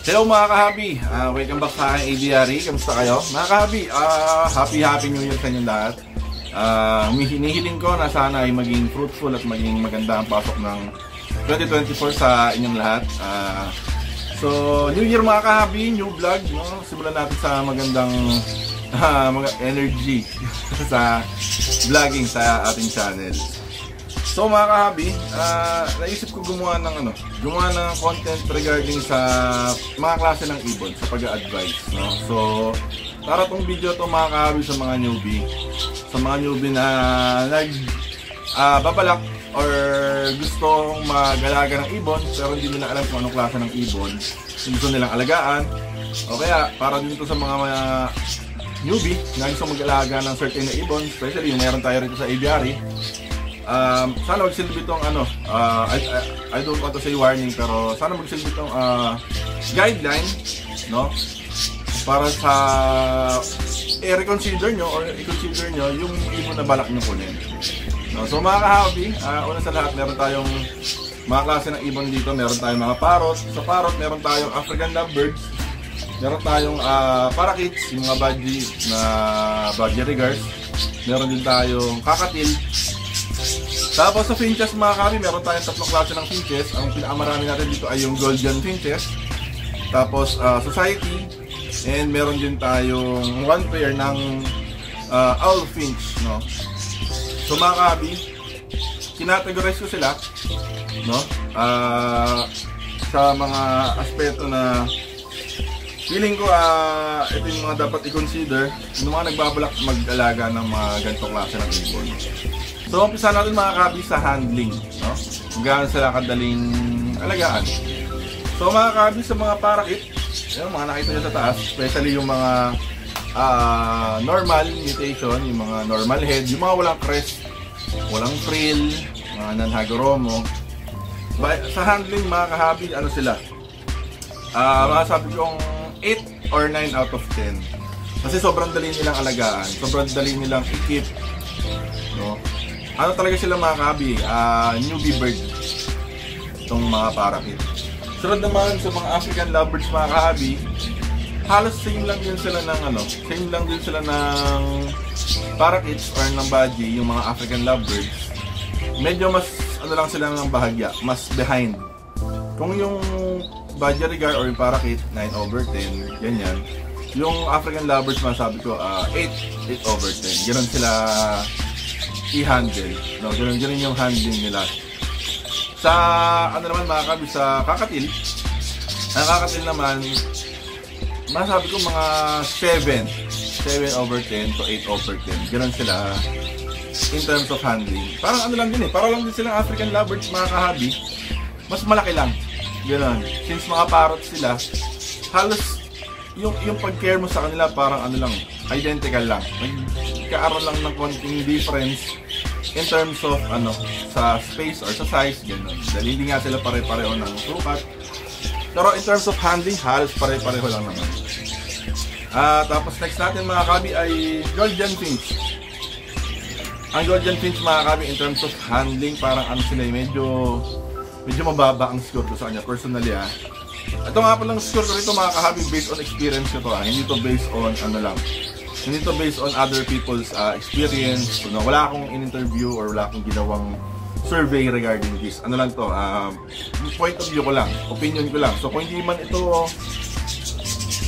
Hello mga kahabi, welcome back sa aking ADRE. Kamusta kayo? Mga kahabi, happy New Year sa inyong lahat. Hinihiling ko na sana ay maging fruitful at maging maganda ang pasok ng 2024 sa inyong lahat. So, New Year mga kahabi, new vlog, no? Simulan natin sa magandang energy sa vlogging sa ating channel. So mga kahabi, naisip ko gumawa ng content regarding sa mga klase ng ibon sa pag-a-advise, no? So para tong video to mga kahabi sa mga newbie na babalak or gustong mag-alaga ng ibon pero hindi nila alam kung anong klase ng ibon gusto nilang alagaan, o kaya para din to sa mga newbie na gusto mag-alaga ng certain na ibon, especially yung meron tayo rito sa aviary. Sana magsilbi itong I don't want to say warning, pero sana magsilbi itong guideline, no? Para sa i-reconsider nyo or i-consider nyo yung ibon na balak nyo kunin, no? So mga kahabi, una sa lahat meron tayong mga klase ng ibon dito. Meron tayong mga parrot. Sa parrot meron tayong African lovebirds, meron tayong parakeets, yung mga budgerigars, meron din tayong kakatil. Tapos sa finches mga kahabi, meron tayong tatlong klase ng finches. Ang pinakamarami natin dito ay yung golden finches, tapos society, and meron din tayong one pair ng owl finch, no? So mga kahabi, kinategorize ko sila, no? Sa mga aspeto na feeling ko ito yung mga dapat i-consider yung mga nagbabalak mag-alaga ng mga ganitong klase ng ibon. So, umpisa natin mga kahabi sa handling, no? Gaano sila kadaling alagaan. So, mga kahabi, sa mga parakeet, yung mga nakita nyo sa taas, especially yung mga normal mutation, yung mga normal head, yung mga walang crest, walang frill, mga nanhagoromo. Sa handling mga kahabi, ano sila? Masasabi kong 8 or 9 out of 10. Kasi sobrang dali nilang alagaan, sobrang dali nilang i-keep, no? Ano talaga sila mga kahabi? Newbie bird itong mga parakeet. Sunod naman sa mga African lovebirds mga kahabi, halos same lang din sila ng parakeets or ng budgie, yung mga African lovebirds. Medyo mas lang sila ng bahagya, mas behind. Kung yung budgerigar or yung parakeet 9/10, ganyan. Yung African lovebirds masabi ko 8/10. Ganoon sila i-handle, no? Ganun yung handling nila. Sa naman mga kahabi, sa kakatil, ang kakatil naman masabi ko mga 7/10 to 8/10. Ganun sila in terms of handling. Parang lang din para lang din silang African lovebirds mga kahabi, mas malaki lang. Ganun. Since mga parrot sila, halos yung pag-care mo sa kanila parang identical lang. Nagkaaroon lang ng konting difference in terms of sa space or sa size, gano'n. Dahil hindi nga sila pare-pareho ng sukat. Pero in terms of handling, halos pare-pareho lang naman. Tapos next natin mga kahabi ay golden finch. Ang golden finch mga kahabi, in terms of handling, parang sila medyo mababa ang score ko sa kanya personally. Ito nga po lang score ko rito mga kahabi, based on experience ko to. Hindi to based on hindi to based on other people's experience. So, wala akong in-interview or wala akong ginawang survey regarding this. Lang to, point of view ko lang, opinion ko lang. So kung hindi man ito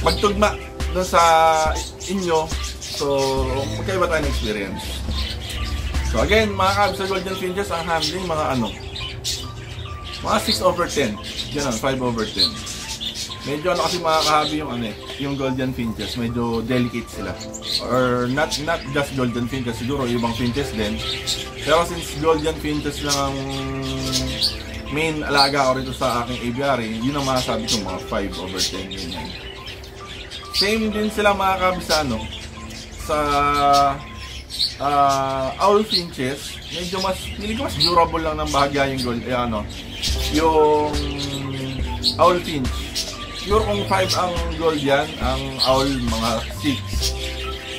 magtugma doon sa inyo, so magkaiba tayo ng experience. So again, mga kahabi, sa golden finches, ang handling mga mga 6/10, ganun, 5/10. Medyo kasi mga kahabi yung golden finches, medyo delicate sila. Or not just golden finches, siguro ibang finches din. Pero since golden finches lang ang main alaga ko rito sa aking aviary, yun ang masasabi ko, mga 5/10 yun. Same din sila mga kahabi sa sa owl finches. Medyo feeling ko mas durable lang ng bahagya yung yung owl finch. Siguro kung 5 ang gold yan, ang owl mga 6.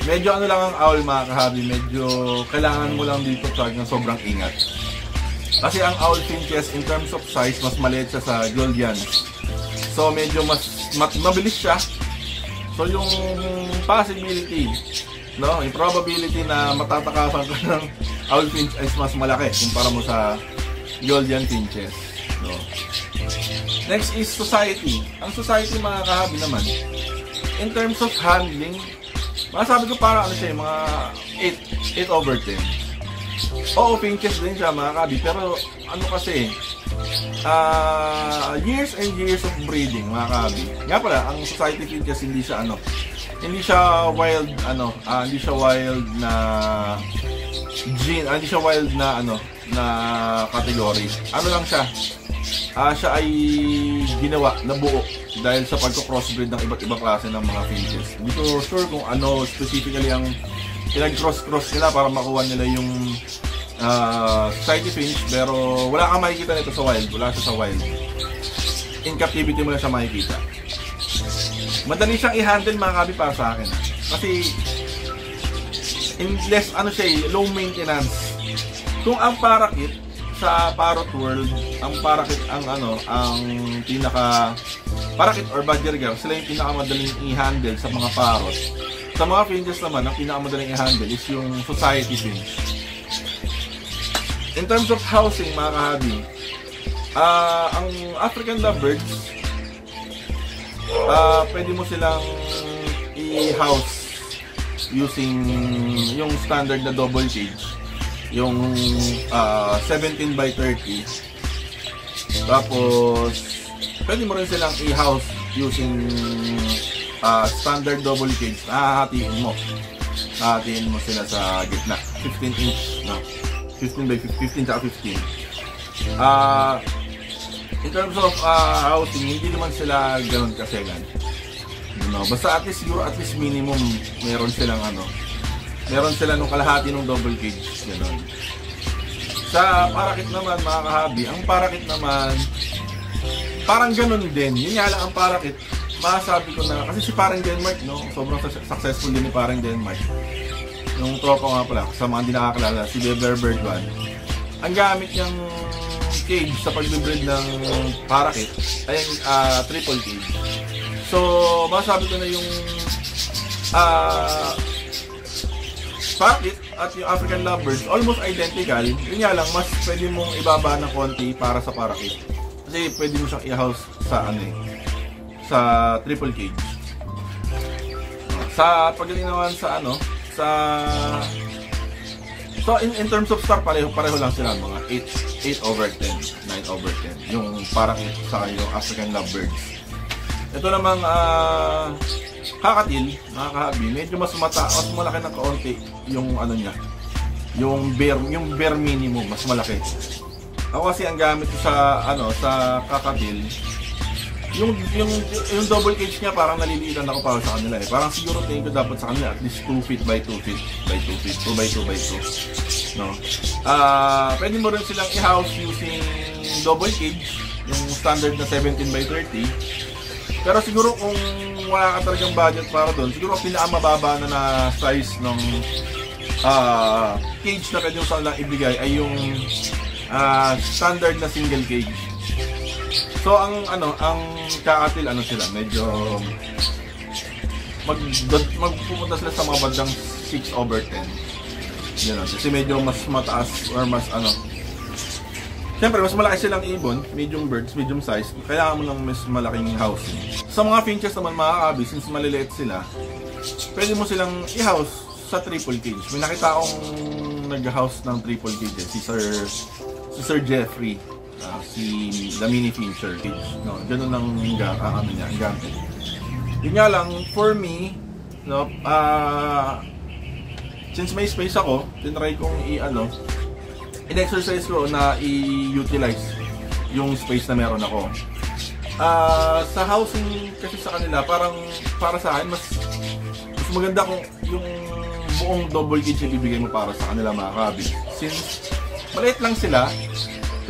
Medyo lang ang owl mga kahabi, medyo kailangan mo lang dito ng sobrang ingat. Kasi ang owl finches in terms of size, mas maliit siya sa Goldians. So medyo mabilis siya. So yung possibility, no, yung probability na matatakasan ka ng owl finch ay mas malaki kumpara mo sa Gouldian finches, no. Next is society. Ang society mga kahabi naman, in terms of handling, masasabi ko para ano siya, mga 8/10. Oo, finches din siya mga kahabi, pero ano kasi, years and years of breeding mga kahabi. Nga pala, ang society finches hindi siya wild na gene, hindi siya wild na na category. Ano lang siya? Siya ay ginawa na buo dahil sa pagko-crossbreed ng iba't ibang klase ng mga finches. Hindi ko sure kung ano specifically ang pinag-cross nila para makuha nila yung society finch, pero wala kang makikita nito sa wild. Wala siya sa wild. In captivity mo lang siya makikita. Madali siyang i-handle mga kabi para sa akin. Kasi in less low maintenance. Kung ang parakeet sa parrot world, ang parakeet ang parakeet or budgerigar, sila yung pinakamadaling i-handle sa mga parrot. Sa mga finches naman, ang pinakamadaling i-handle is yung society finch. In terms of housing mga kahabi, ang African lovebirds, pwede mo silang i-house using yung standard na double cage, yung 17/30. Tapos pwede mo rin silang i-house using standard double cage. Hahatiin mo sila sa gitna, 15 inch, no? 15 tsaka 15. In terms of housing, hindi naman sila ganoon kaselan. Basta at least minimum meron silang nung kalahati ng double cage, ganoon. Sa parakeet naman mga kahabi, ang parakeet naman parang ganoon din. Yun nga lang ang parakeet, masasabi ko na kasi si Parang Denmark, no, sobrang successful din ni Parang Denmark. Yung tropa nga pala, sa mga hindi nakakilala, si Bearbird 1. Ang gamit niyang cage sa pag-breed ng parakeet ay triple cage. So, masasabi ko na yung parakeet at yung African lovebirds almost identical. Yun nga lang, mas pwede mong ibaba ng konti para sa parakeet. Kasi pwede mo siyang i-house sa sa triple cage. Sa pagdating naman sa so in terms of star, pareho lang sila, mga 8/10, 9/10 yung parakeet sa yung African lovebirds. Ito namang kakatil, mga kahabi, medyo mas malaki ng kaunti yung niya, yung bare minimum, mas malaki. Ako kasi ang gamit ko sa sa kakatil, yung double cage niya, parang naliliitan ako para sa kanila eh. Parang siguro tingin ko dapat sa kanila at least 2 feet by 2 feet by 2 feet, 2 by 2 by 2, no? Pwede mo rin silang i-house using double cage, yung standard na 17/30. Pero siguro kung wala ka talagang budget para doon, siguro ang pinakamababa na size ng cage na pwede mo sa lang ibigay ay yung standard na single cage. So ang kakatil sila, medyo magpupunta sila sa mga bandang 6/10. Yan, kasi medyo mas mataas or mas siyempre, mas malaki silang ibon, medium birds, medium size, kailangan mo ng mas malaking housing. Sa mga finches naman mga kahabi, since maliliit sila, pwede mo silang i-house sa triple cage. May nakita akong nag-house ng triple cage, si Sir Jeffrey, si The Mini Fincher cage. No, ganun ang gamit. Yun nga lang, for me, no, since may space ako, tinry kong in-exercise ko na i-utilize yung space na meron ako. Sa housing kasi sa kanila, parang para sa akin, mas maganda kung yung buong double cage ibibigay mo para sa kanila mga kahabi. Since maliit lang sila,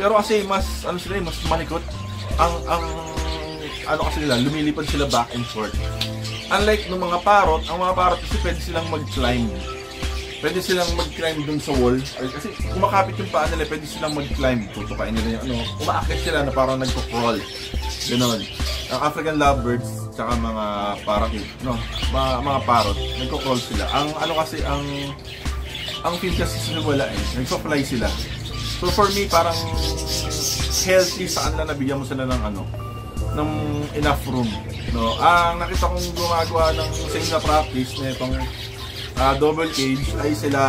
pero kasi mas mas malikot. Kasi nila, lumilipad sila back and forth. Unlike ng mga parrot, ang mga parrot kasi pwede silang mag-climb. pwede silang mag-climb dun sa wall. Kasi kumakapit yung paa nila, pwede silang mag-climb. Tutukain nila yung ano, umaakit sila na parang nagpo-crawl. Ganon. Ang African lovebirds, tsaka mga parakeet, no? Mga parrot, nagpo-crawl sila. Ang ano kasi, ang fin kasi wala eh, nagpo-fly sila. So for me, parang healthy sa kanila, nabigyan mo sila ng ano, ng enough room, no? Ang nakita kong gumagawa ng same na practice na itong double cage ay sila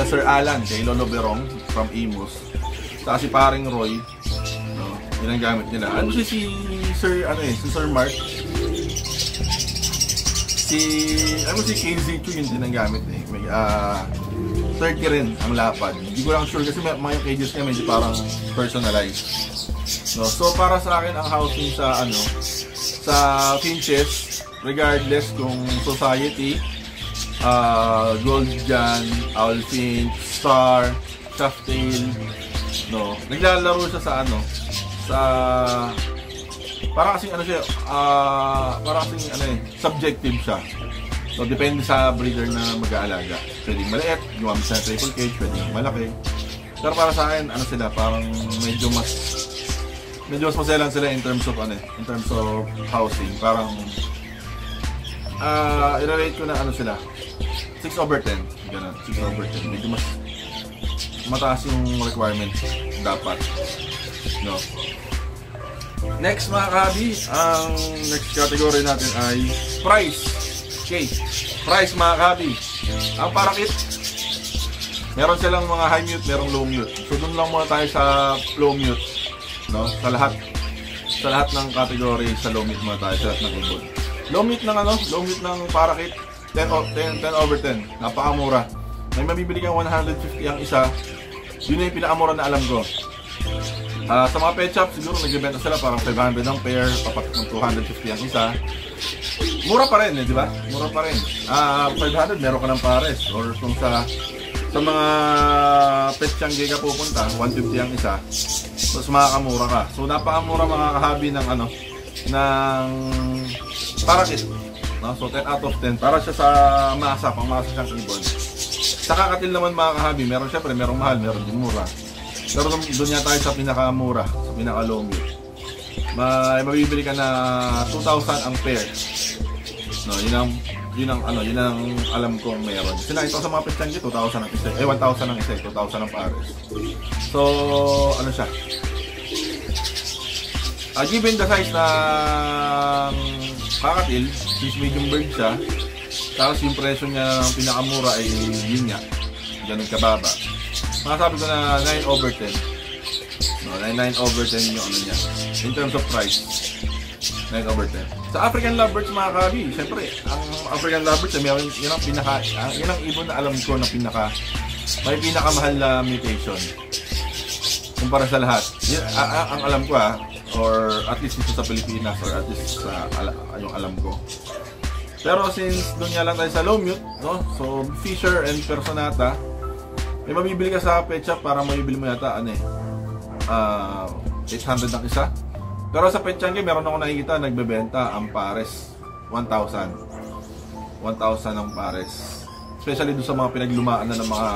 Sir Alan kay Lolo Berong from Imus, saka si paring Roy, no? Yun ang gamit nila. Ano si Sir Mark, si KZ2 yun din ang gamit eh. May 30 rin ang lapad. Hindi ko lang sure kasi mga cages niya medyo parang personalized, no? So para sa akin ang housing sa sa finches, regardless kung society, gold jan, owl finch, star, shaftail, no, naglalaro siya sa sa para kasing siya, para kasing subjective siya. So depende sa breeder na mag-aalaga. Pwedeng maliit, gumamit sa triple cage, pwedeng malaki. Pero para sa akin, sila, parang medyo mas maselan sila in terms of housing. Parang i-relate ko na sila 6/10, ganun, 6/10. Medyo mas mataas yung requirements dapat, no? Next mga kahabi, ang next category natin ay price. Okay, price mga kahabi. Ang parakeet, meron silang mga high mute, merong low mute. So doon lang muna tayo sa low mute, no? Sa lahat ng category, sa low mute muna tayo, sa lahat ng ibon. Low mute ng parakeet, 10/10. Napakamura. May mabibili kang 150 ang isa. Yun yung pinakamura na alam ko. Sa mga pet shop, siguro nagbebenta sila parang 500 ang pair, papat ng 250 ang isa. Mura pa rin, di ba? Mura pa rin. 500, meron ka ng pares. Or kung sa mga pet changi ka pupunta, 150 ang isa. Tapos makakamura ka. So napakamura mga kahabi ng ng parakeet, no? So 10 out of 10 para siya sa masa, pangmasa siyang ibon. Sa kakatil naman mga kahabi, merong mahal, meron din mura. Pero doon nga tayo sa pinakamura, sa pinaka-low mute. May mabibili ka na 2,000 ang pair. No, yun ang alam ko meron. Kasi nakita ko sa mga pestanggi, 2,000 ang isa. 1,000 ang isa, 2,000 ang pares. So, siya? Given the size ng kakatil, since medium bird siya, tapos yung presyo niya ng pinakamura ay yun nga, ganun kababa. Masasabi ko na 9/10. No, 9/10 yung niya. In terms of price, 9/10. Sa African lovebirds mga kabi, syempre, ang African lovebirds, yun ang ibon na alam ko na may pinakamahal na mutation. Kumpara sa lahat. Ang alam ko or at least dito sa Pilipinas, or at least sa yung alam ko. Pero since doon nga lang tayo sa low mute, no? So Fisher and Personata, may mabibili ka sa pet shop, para mabibili mo yata 800 ang isa. Pero sa pet changi, meron ako nakikita nagbebenta ang pares 1,000 ang pares, especially doon sa mga pinaglumaan na ng mga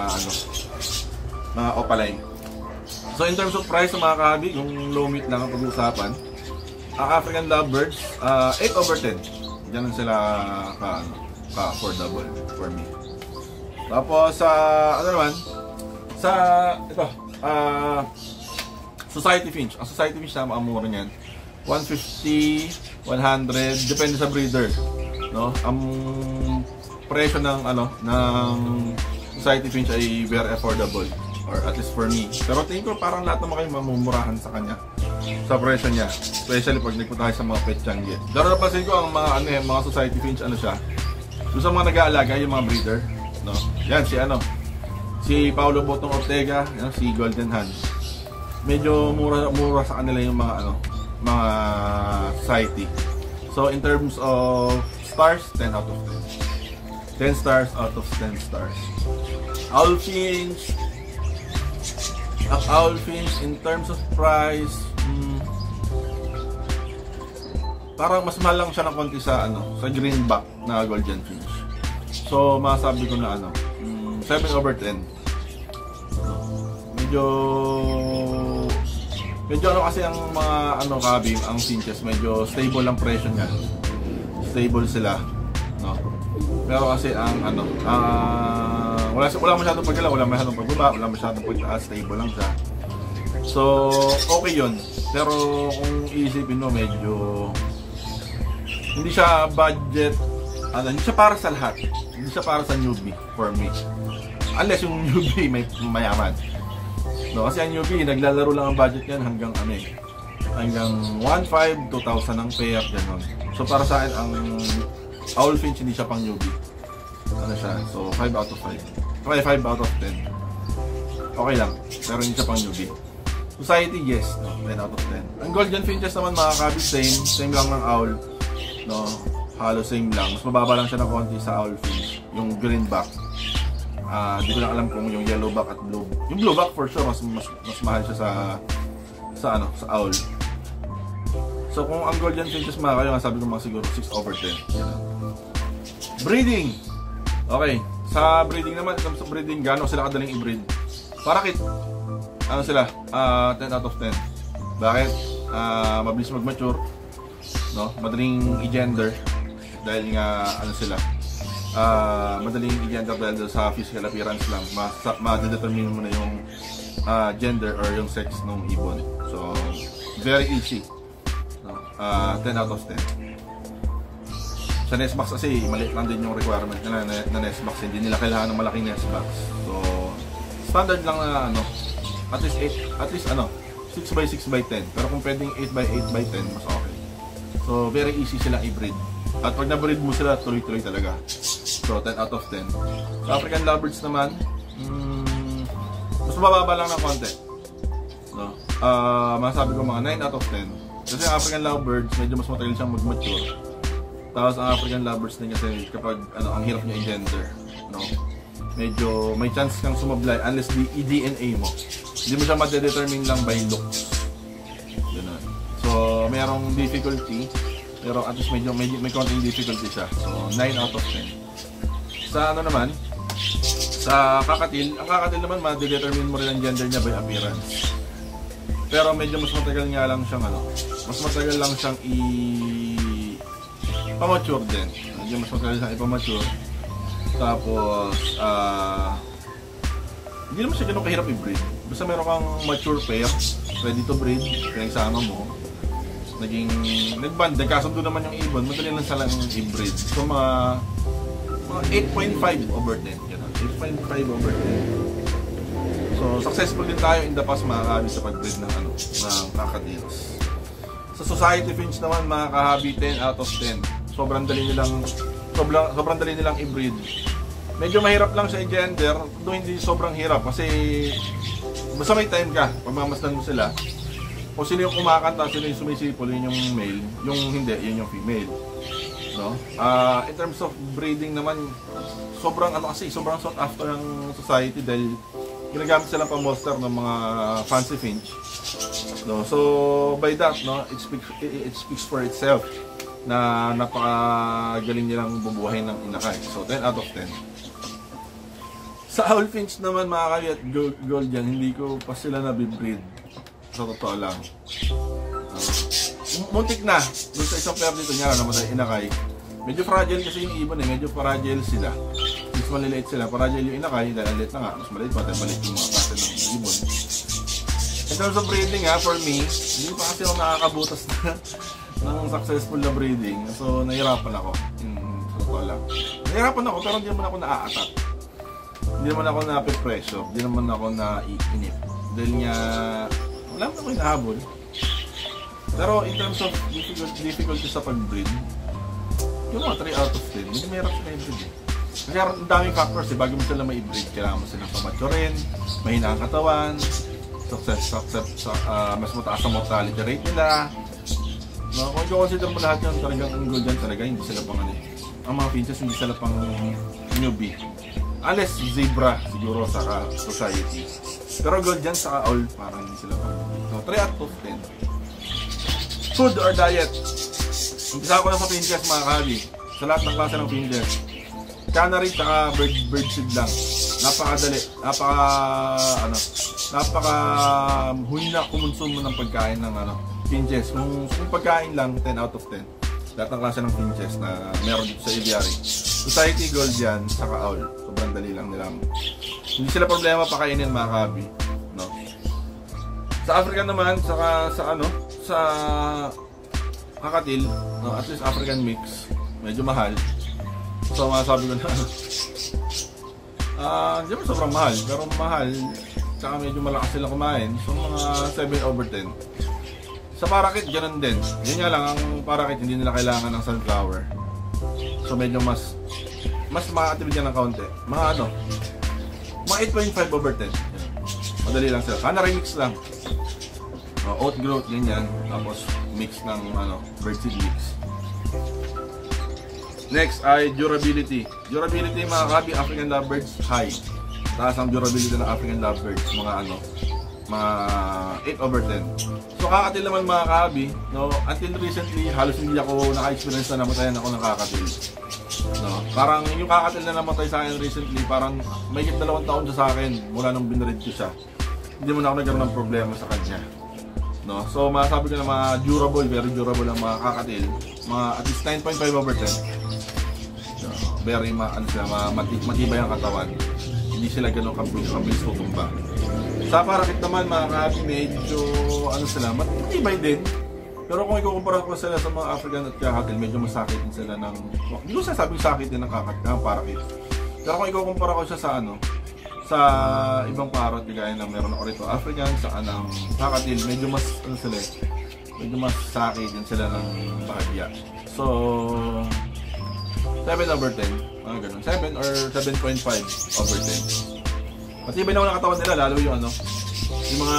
opaline. So in terms of price sa mga kahabi, yung low meat lang ang pag-uusapan. Ang African lovebirds, 8/10. Ganun sila ka-affordable for me. Tapos Society Finch. Ang Society Finch na maamura niyan, 150, 100, depende sa breeder, no? Ang presyo ng Society Finch ay very affordable, or at least for me. Pero tingin ko parang lahat naman kayo mamumurahan sa kanya sa presyo niya, especially pag nagpunta tayo sa mga pet changi. Pero napansin ko ang mga Society Finch siya, doon sa mga nag-aalaga, yung mga breeder, no? Yan si Paulo Botong Ortega, si Golden Hand. Medyo mura sa kanila yung mga society. So in terms of stars, 10 out of 10. 10 stars out of 10 stars. Owl Finch in terms of price, parang mas mahal lang siya ng konti sa greenback na Golden Finch. So, masabi ko na 7/10. Medyo kasi ang mga kabim, ang finches, medyo stable ang presyo niyan. Stable sila, no? Pero kasi ang wala masyadong paggalaw, wala masyadong pagbaba, wala masyadong pagtaas, stable lang siya. So, okay yun. Pero kung iisipin mo, medyo hindi siya budget, hindi siya para sa lahat. Hindi siya para sa newbie, for me. Unless yung newbie may mayaman. No, kasi ang newbie, naglalaro lang ang budget niyan hanggang hanggang 1,500, 2,000 ang payout, gano'n. So para sa akin, ang owl finch hindi siya pang newbie. Siya? So 5 out of 5. Okay, 5 out of 10. Okay lang, pero hindi siya pang newbie. Society, yes, no, 10 out of 10. Ang golden finches naman mga kabis, same lang ng owl. No, halos same lang. Mas mababa lang siya ng konti sa owl finch. Yung greenback. Di ko lang alam kung yung yellowback at blue. Yung blueback for sure mas mahal siya sa owl. So kung ang golden finches mga kayo, sabi ko mga siguro 6/10. Breeding. Okay, sa breeding naman, sa breeding gaano sila kadaling i-breed? Parakit. Sila? 10 out of 10. Bakit? Mabilis mag-mature, no? Madaling i-gender dahil nga sila. Madaling i-gender dahil sa physical appearance lang. Ma-determine mo na yung gender or yung sex ng ibon. So, very easy. No? 10 out of 10. Sa nest box kasi, maliit lang din yung requirement nila na nest box. Hindi nila kailangan ng malaking nest box. So, standard lang na at least 6x6x10. Pero kung pwedeng 8x8x10, mas okay. So, very easy silang i-breed. At pag na-breed mo sila, tuloy-tuloy talaga. So, 10 out of 10. Sa African lovebirds naman, mas mababa lang ng konti. No? Masabi ko mga 9 out of 10. Kasi ang African lovebirds, medyo mas matagal siyang mag-mature. Tapos ang African lovebirds din kasi kapag ang hirap niya i-gender. No? Medyo may chance kang sumablay unless i-DNA mo. Hindi mo siya ma-determine lang by looks. Ganun. So, mayroong difficulty. Pero at least medyo may konting difficulty siya. So, 9 out of 10. Sa naman, sa kakatil, ang kakatil naman ma-determine mo rin ang gender niya by appearance. Pero medyo mas matagal nga lang siyang mas matagal lang siyang pa-mature din. Medyo mas matagal siyang ipa-mature. Tapos, hindi naman siya ganun kahirap i-breed. Basta meron kang mature pair, ready to breed, pinagsama mo. Nag-band, nagkasundo naman yung ibon, madali lang siya lang i-breed. So, mga 8.5/10. 8.5/10. So, successful din tayo in the past mga kahabi sa pag-breed ng kakadils. Sa society finch naman mga kahabi, 10 out of 10. Sobrang dali nilang i-breed. Medyo mahirap lang siya i-gender, though hindi sobrang hirap kasi basta may time ka, pagmamasdan mo sila. Kung sino yung kumakanta, sino yung sumisipol, yun yung male, yung hindi, yun yung female. No? In terms of breeding naman, sobrang sobrang sought after ng society dahil ginagamit silang pang-monster ng mga fancy finch. No? So by that, no, it speaks for itself na napakagaling nilang bubuhay ng inakay. So 10 out of 10. Sa owl finch naman mga kali at gold yan, hindi ko pa sila nabibreed. Sa totoo lang. Muntik na. Doon sa isang pair dito niya, namatay inakay. Medyo fragile kasi yung ibon medyo fragile sila. Since maliliit sila, fragile yung inakay dahil alit na nga. Mas maliit pa, dahil maliit yung mga klase ng ibon. In terms of breeding for me, hindi pa kasi ako nakakabutas ng successful na breeding. So, nahirapan ako. Sa totoo lang. Nahirapan ako, pero hindi naman ako na-a-attack. Hindi naman ako na-pressure. Hindi naman ako na-iinip. Dahil nga, wala naman ako hinahabol. Pero in terms of difficulty sa pag-breed, yung mga 3 out of 10, hindi mahirap sila i-breed. Kasi ang daming factors bago mo sila ma-i-breed. Kailangan mo silang pamaturin, mahina ang katawan, mas mataas ang mortality rate nila. No, kung i-consider mo lahat yun, talagang ang gold dyan talaga, hindi sila pang ang mga finches, hindi sila pang newbie. Unless zebra siguro sa society. Pero gold dyan sa owl, parang hindi sila pang newbie. So 3 out of 10. Food or diet? Umpisa ko na sa finches mga kahabi. Sa lahat ng klase ng finches. Canary tsaka birdseed lang. Napakadali. Napaka huli na kumonsumo ng pagkain ng finches. Kung pagkain lang, 10 out of 10. Lahat ng klase ng finches na meron dito sa aviary. Society Gold yan, saka owl. Sobrang dali lang nila. Hindi sila problema pakainin mga kabi. No? Sa African naman, saka sa kakatil, no? At least African mix, medyo mahal. So masabi ko na, hindi mo sobrang mahal, pero mahal, tsaka medyo malakas sila kumain. So mga 7/10. Sa Parakeet, ganun din. Yun nga lang, ang Parakeet, hindi nila kailangan ng sunflower. So medyo mas makakatipid yan ng kaunti. Mga 8.5/10. Madali lang sila. Canary mix lang. Oat growth, ganyan. Tapos mix ng birdseed mix. Next ay durability. Durability, mga kabi, African lovebirds, high. Taas ang durability ng African lovebirds, mga 8/10. So kakatil naman mga kabi, no, until recently halos hindi ako naka-experience na namatayan ako ng kakatil. No, parang yung kakatil na namatay sa akin recently, parang may 2 taon siya sa akin mula nung binread ko siya. Hindi mo na ako nagkaroon ng problema sa kanya. No, so masabi ko na mga durable, very durable ang mga kakatil, mga at least 9.5/10. So, very matibay ang katawan. Hindi sila gano'ng kabilis tutumba. Sa Parakeet naman mga kabi, medyo sila, matibay din. Pero kung ikukumpara ko sila sa mga African at kakatil, medyo masakit din sila ng, hindi ko sasabing sakit din ng Parakeet. Pero kung ikukumpara ko siya sa ibang parrot, gaya na meron ako rito African, sa kakatil, medyo mas medyo mas sakit din sila ng bahagya. So 7/10, mga ganun. 7 or 7.5/10. Matibay naman ang katawan nila, lalo yung mga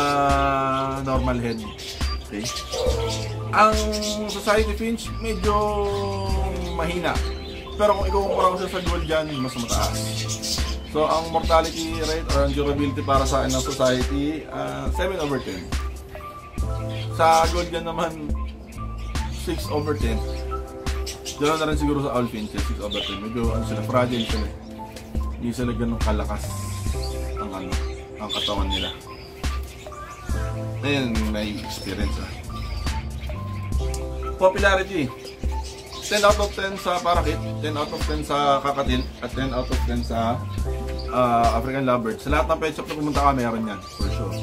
normal head. Okay? Ang Society Finch, medyo mahina. Pero kung ikukumpara ko sa gold dyan, mas mataas. So, ang mortality rate or ang durability para sa akin ng Society, 7/10. Sa gold dyan naman, 6/10. Diyan na rin siguro sa owl finches, 6/10. Medyo sila, fragile sila. Hindi sila ganun kalakas ang katawan nila. Ayun, may experience Popularity, 10 out of 10 sa Parakeet, 10 out of 10 sa kakatil, at 10 out of 10 sa African lovebirds. Sa lahat ng pet shop na pumunta ka, meron yan, for sure.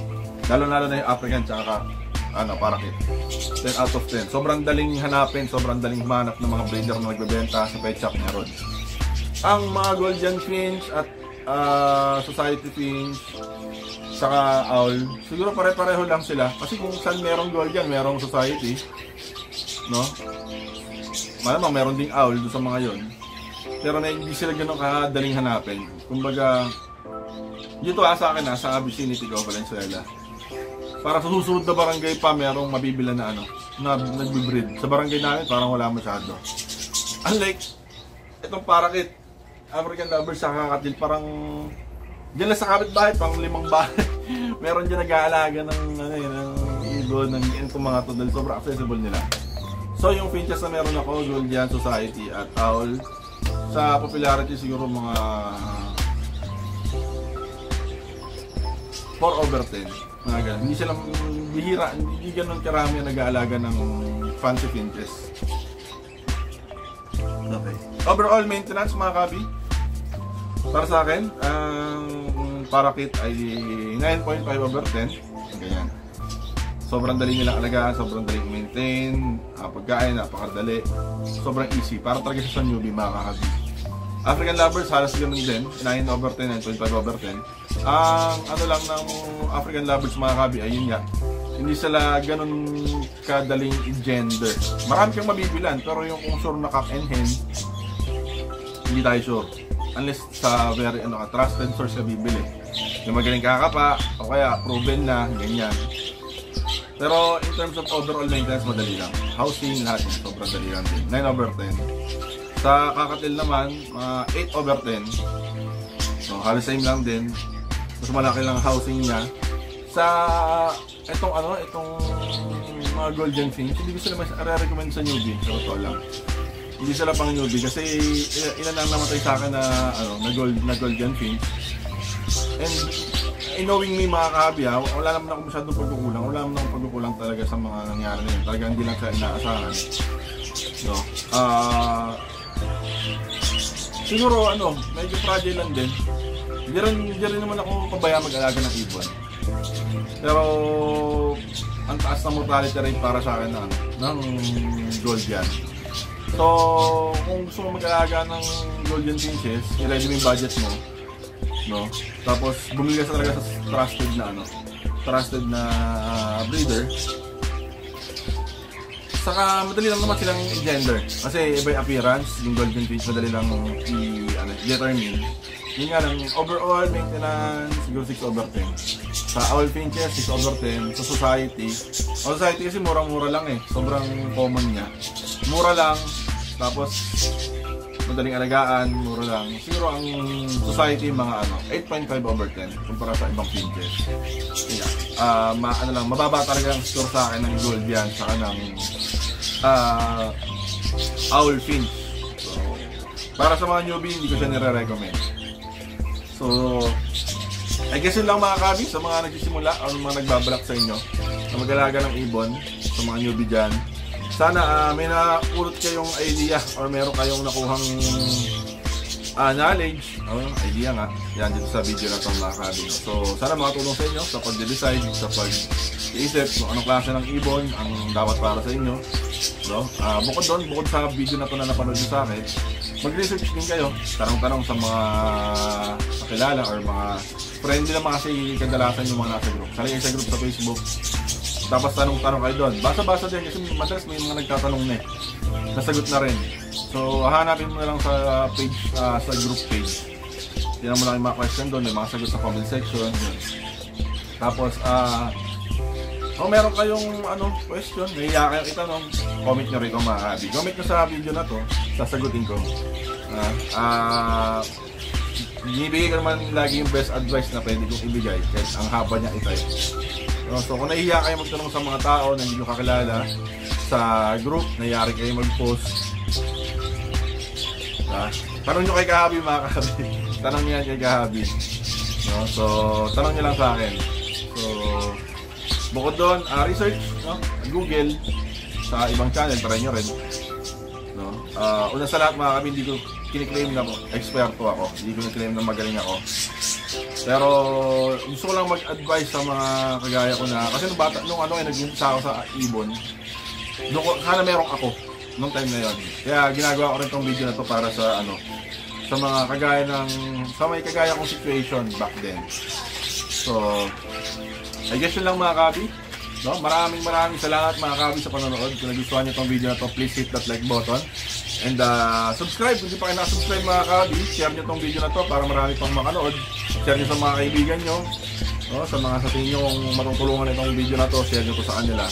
Lalo na yung African tsaka Parakeet. 10 out of 10. Sobrang daling hanapin, sobrang daling humanap ng mga breeder na nagbebenta sa pet shop, meron. Ang mga Golden Finch at Society Finch saka owl, siguro pare-pareho lang sila. Kasi kung saan merong Golden, merong Society, no? Malamang meron ding owl doon sa mga yon. Pero hindi sila gano'ng kadaling hanapin. Kumbaga, dito sa akin sa vicinity ko, Valenzuela. Para sa susunod na barangay pa, merong mabibila na nagbe-breed. Sa barangay namin, parang wala masyado. Unlike itong Parakeet, African lovers sa kakatil, parang diyan lang sa kapitbahay, pang 5 bahay. Meron dyan nag-aalaga ng ibon, ng mga to, dahil sobrang accessible nila. So yung finches na meron ako, Golden, Society at owl, sa popularity siguro mga 4/10. Mga ganun. Hindi silang bihira, hindi ganun karami ang nag-aalaga ng fancy finches. Okay. Overall maintenance mga kabi, para sa akin, ang Parakeet ay 9.5/10. Ganyan. Sobrang dali nilang alagaan, sobrang dali i-maintain, pagkain, napakadali, sobrang easy. Para talaga sa newbie mga kabi. African lovers, halos ganun din, 9/10, 9.5/10. Ang lang ng African lovers mga kabi, ayun nga, hindi sila ganun kadaling i-gender. Marami kang mabibilan, pero yung kung sure na cock and hen, hindi tayo sure. Unless sa very trusted source ka bibili. Yung magaling kakapa, o kaya proven na, ganyan. Pero in terms of overall maintenance, madali lang. Housing, lahat yun, sobrang dali lang din. 9/10. Sa kakatil naman, 8/10. So, halos same lang din. Mas malaki lang housing niya. Sa itong mga Golden Finch, hindi ko sila mas recommend sa newbie, sa totoo lang. Hindi sila pang newbie kasi ilan lang namatay sa akin na na golden finch. And knowing me mga kahabi, wala naman ako masyadong pagkukulang. Wala naman akong pagkukulang talaga sa mga nangyari na yun. Talagang hindi lang siya inaasahan. No? Siguro medyo fragile lang din. Hindi rin naman ako pabaya mag-alaga ng ibon. Pero ang taas na mortality rate para sa akin ng gold yan. So kung gusto mo mag-alaga ng golden finches, i-ready mo yung budget mo, no? Tapos bumili ka talaga sa trusted na breeder. Saka madali lang naman silang i-gender kasi iba yung appearance, yung golden finch madali lang i-determine. Yun nga lang, overall maintenance siguro 6/10. Sa owl finches 6/10. Sa society kasi murang-mura lang sobrang common niya, mura lang, tapos madaling alagaan, mura lang. Siguro ang society mga 8.5/10 kumpara sa ibang finches. Mababa talaga ang score sa akin ng gold yan, saka ng owl finch. So, para sa mga newbie, hindi ko siya nire-recommend. So, I guess yun lang mga kabi sa mga nagsisimula o mga nagbabalak sa inyo na mag-alaga ng ibon, sa mga newbie dyan. Sana may napulot kayong idea or meron kayong nakuhang knowledge, idea nga, yan dito sa video na ito mga kabi. So, sana makatulong sa inyo sa pag-decide, sa pag-iisip kung anong klase ng ibon ang dapat para sa inyo. No? Bukod sa video na ito na napanood nyo sa akin, mag-research din kayo, tanong-tanong sa mga kakilala or mga friendly naman kasi kadalasan yung mga nasa group. Sali kayo sa group sa Facebook, tapos tanong-tanong kayo doon. Basa-basa din kasi madalas may mga nagtatanong na nasagot na rin. So hanapin mo na lang sa page, sa group page. Tingnan mo lang yung mga question doon, may mga sagot sa comment section. Tapos kung meron kayong question, nahiya kayo itanong, comment nyo rito mga kabi. Comment nyo sa video na to, sasagutin ko. Binibigay ko naman lagi yung best advice na pwede kong ibigay kahit ang haba niya ito. So kung nahiya kayo magtanong sa mga tao na hindi nyo kakilala sa group, nahiya kayo mag-post, tanong nyo kay Kahabi mga kahabi. Tanong nyo yan kay Kahabi. So tanong nyo lang sa akin. So bukod doon, research, Google, sa ibang channel, try nyo rin. Una sa lahat mga kahabi, hindi ko kiniklaim na eksperto ako, hindi ko kiniklaim na magaling ako. Pero gusto ko lang mag-advise sa mga kagaya ko na, kasi nung bata, nag-umpisa ako sa ibon, sana merong ako nung time na yon. Kaya ginagawa ko rin tong video na to para sa sa mga kagaya may kagaya kong situation back then. So I guess yun lang mga kabi. Maraming salamat mga kabi sa panonood. Kung nagustuhan nyo itong video na to, please hit that like button. And subscribe kung di pa kayo nakasubscribe mga kabi. Share nyo itong video na to para marami pang makanood. Share nyo sa mga kaibigan nyo. Sa mga sa tingin nyo kung matutulungan itong video na to, share nyo to sa kanila.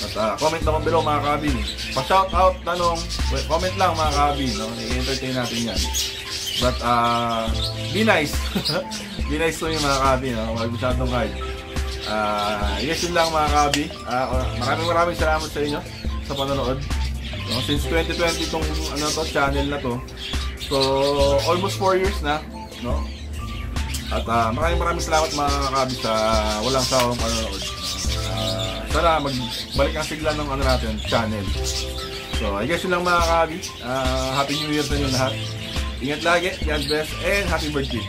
At comment naman below mga kabi. Pa-shoutout, tanong, comment lang mga kabi. I-entertain natin yan. But be nice. Be nice to yung mga kabi. Huwag masyadong kahit. Yes, yun lang mga kabi. Maraming salamat sa inyo sa panonood. Since 2020 itong channel na to. So almost 4 years na, At maraming salamat mga kabi sa walang sawang panonood. Sana magbalik ang sigla ng natin channel. So I guess yun lang mga kabi. Happy New Year sa inyo lahat. Ingat lagi, God bless, and happy birthday.